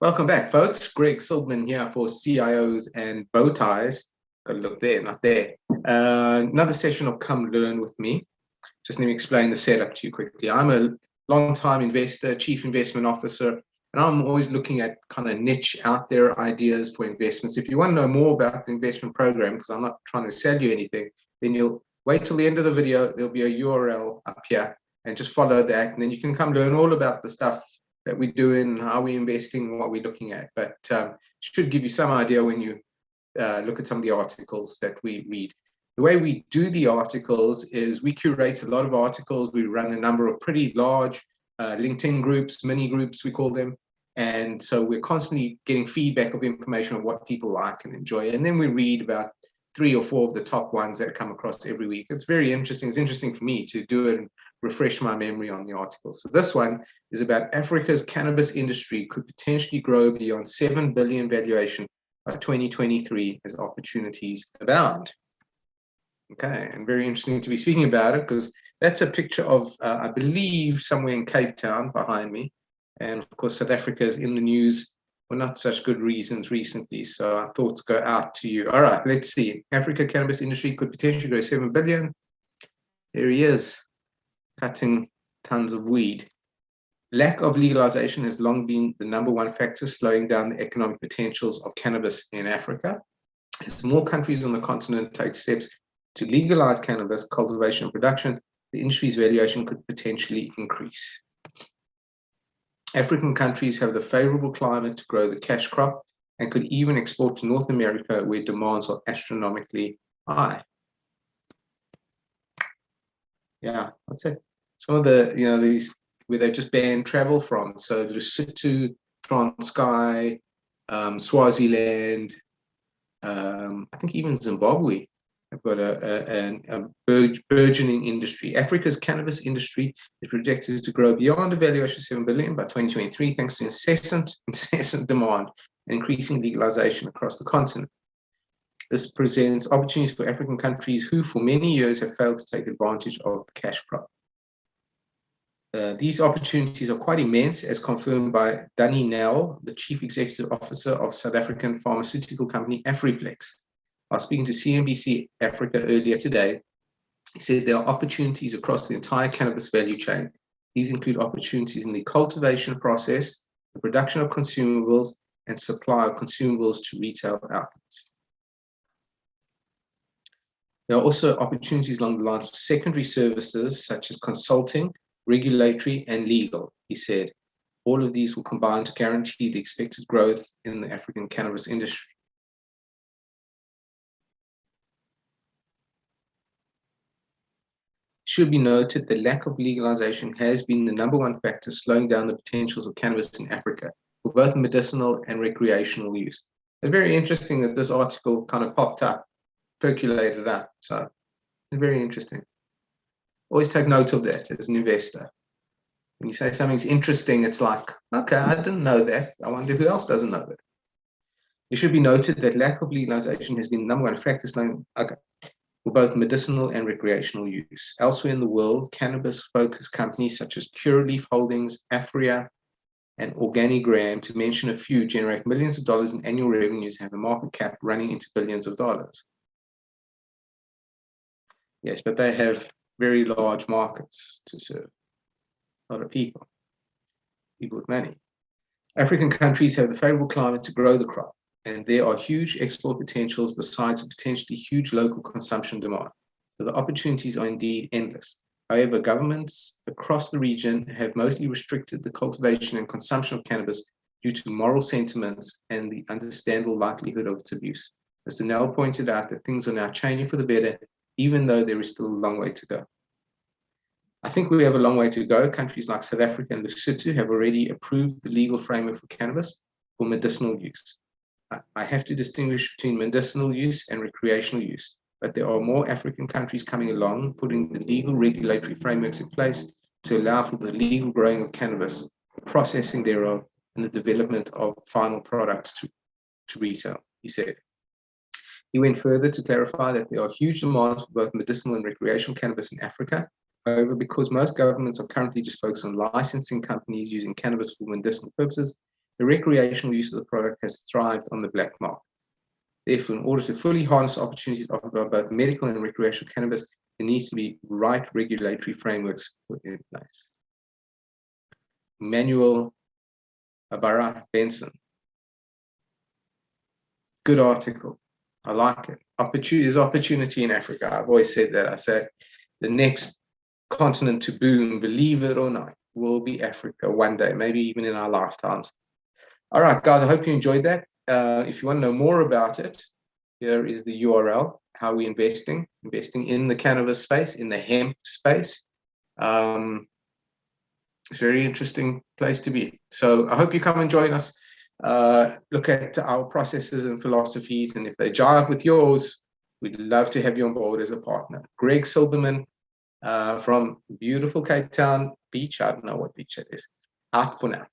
Welcome back, folks. Greg Silverman here for CIOs and bow ties. Got to look there, not there. Another session of Come Learn with me. Just let me explain the setup to you quickly. I'm a long-time investor, chief investment officer, and I'm always looking at kind of niche out there ideas for investments. If you want to know more about the investment program, because I'm not trying to sell you anything, then you'll wait till the end of the video. There'll be a URL up here, and just follow that, and then you can come learn all about the stuff that we're doing, how we're investing, what we're looking at. But should give you some idea when you look at some of the articles that we read. The way we do the articles is we curate a lot of articles. We run a number of pretty large LinkedIn groups, mini groups, we call them. And so we're constantly getting feedback of information on what people like and enjoy. And then we read about 3 or 4 of the top ones that come across every week. It's very interesting. It's interesting for me to do it and refresh my memory on the article. So this one is about Africa's cannabis industry could potentially grow beyond 7 billion valuation by 2023 as opportunities abound. Okay, and very interesting to be speaking about it because that's a picture of, I believe, somewhere in Cape Town behind me. And of course, South Africa is in the news for not such good reasons recently. So our thoughts go out to you. All right, let's see. Africa cannabis industry could potentially grow 7 billion. There he is, cutting tons of weed. Lack of legalization has long been the #1 factor slowing down the economic potentials of cannabis in Africa. As more countries on the continent take steps to legalize cannabis cultivation and production, the industry's valuation could potentially increase. African countries have the favorable climate to grow the cash crop and could even export to North America where demands are astronomically high. Yeah, that's it. Some of the, these where they just banned travel from. So Lesotho, Transkei, Swaziland, I think even Zimbabwe have got a burgeoning industry. Africa's cannabis industry is projected to grow beyond a valuation of 7 billion by 2023, thanks to incessant demand and increasing legalization across the continent. This presents opportunities for African countries who, for many years, have failed to take advantage of the cash crop. These opportunities are quite immense, as confirmed by Danny Nell, the Chief Executive Officer of South African pharmaceutical company Afriplex. While speaking to CNBC Africa earlier today, he said there are opportunities across the entire cannabis value chain. These include opportunities in the cultivation process, the production of consumables, and supply of consumables to retail outlets. There are also opportunities along the lines of secondary services such as consulting, regulatory, and legal, he said. All of these will combine to guarantee the expected growth in the African cannabis industry. It should be noted that lack of legalization has been the #1 factor slowing down the potentials of cannabis in Africa for both medicinal and recreational use. It's very interesting that this article kind of popped up, percolated up. So it's very interesting. Always take note of that as an investor. When you say something's interesting, it's like, okay, I didn't know that. I wonder who else doesn't know that. It should be noted that lack of legalization has been the #1 factor slowing for both medicinal and recreational use. Elsewhere in the world, cannabis-focused companies such as Curaleaf Holdings, Afria, and Organigram, to mention a few, generate millions of dollars in annual revenues and have a market cap running into billions of dollars. Yes, but they have very large markets to serve. A lot of people with money. African countries have the favorable climate to grow the crop, and there are huge export potentials besides a potentially huge local consumption demand. So the opportunities are indeed endless. However, governments across the region have mostly restricted the cultivation and consumption of cannabis due to moral sentiments and the understandable likelihood of its abuse. Mr. Nell pointed out that things are now changing for the better, even though there is still a long way to go. I think we have a long way to go. Countries like South Africa and Lesotho have already approved the legal framework for cannabis for medicinal use. I have to distinguish between medicinal use and recreational use, but there are more African countries coming along, putting the legal regulatory frameworks in place to allow for the legal growing of cannabis, the processing thereof, and the development of final products to retail, he said. He went further to clarify that there are huge demands for both medicinal and recreational cannabis in Africa. However, because most governments are currently just focused on licensing companies using cannabis for medicinal purposes, the recreational use of the product has thrived on the black market. Therefore, in order to fully harness opportunities offered by both medical and recreational cannabis, there needs to be right regulatory frameworks put in place. Manuel Ibarra Benson. Good article. I like it. There's opportunity in Africa. I've always said that. I say the next continent to boom, believe it or not, will be Africa one day, maybe even in our lifetimes. All right, guys, I hope you enjoyed that. If you want to know more about it, here is the URL, how we're investing in the cannabis space, in the hemp space. It's a very interesting place to be. So I hope you come and join us. Look at our processes and philosophies, and if they jive with yours, we'd love to have you on board as a partner. Greg Silberman from beautiful Cape Town beach. I don't know what beach it is. Out for now.